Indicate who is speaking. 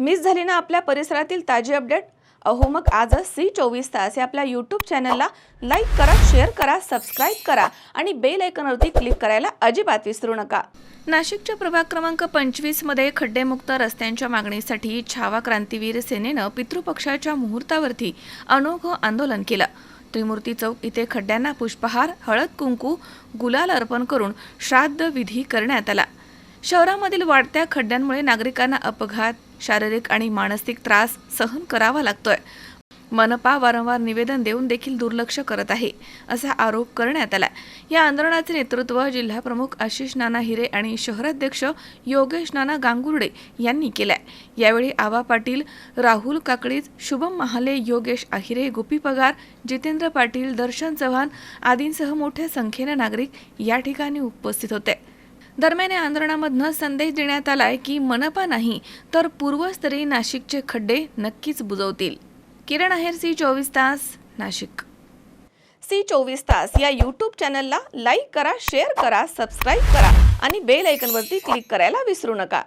Speaker 1: Miss झाली ना आपल्या परिसरातील ताजी अपडेट? अहो मग आजच C24 या आपल्या YouTube चॅनलला लाईक करा, शेअर करा, सबस्क्राईब करा आणि बेल आयकॉनवरती क्लिक करायला अजिबात विसरू नका। नाशिकच्या प्रभाग क्रमांक 25 मध्ये खड्डेमुक्त रस्त्यांच्या मागणीसाठी छावा क्रांतीवीर सेनेनं पितृपक्षाच्या मुहूर्तावरती अनोखं आंदोलन केलं। त्रिमूर्ती चौक इथे खड्ड्यांना पुष्पहार, हळद कुंकू, गुलाल अर्पण करून श्राद्ध विधी करण्यात आला। शहरामधील वाढत्या खड्ड्यांमुळे नागरिकांना अपघात, शारीरिक आणि मानसिक त्रास सहन करावा लागतोय। मनपा वारंवार निवेदन देऊन देखील दुर्लक्ष करत आहे, असा आरोप करण्यात आला। या आंदोलनाचे नेतृत्व जिल्हा प्रमुख आशिष नाना हिरे आणि शहराध्यक्ष योगेश नाना गांगुर्डे यांनी केले। यावेळी आबा पाटील, राहुल काकडीज, शुभम महाले, योगेश आहिरे, गोपी पगार, जितेंद्र पाटील, दर्शन चव्हाण आदींसह मोठ्या संख्येने नागरिक या ठिकाणी उपस्थित होते। दरम्यान या आंदोलनामधून संदेश देण्यात आलाय की मनपा नाही तर पूर्वस्तरी नाशिकचे खड्डे नक्कीच बुजवतील। किरण आहेर, C24 नाशिक। C24 या YouTube चॅनलला लाईक करा, शेअर करा, सबस्क्राईब करा आणि बेल आयकॉनवरती क्लिक करायला विसरू नका।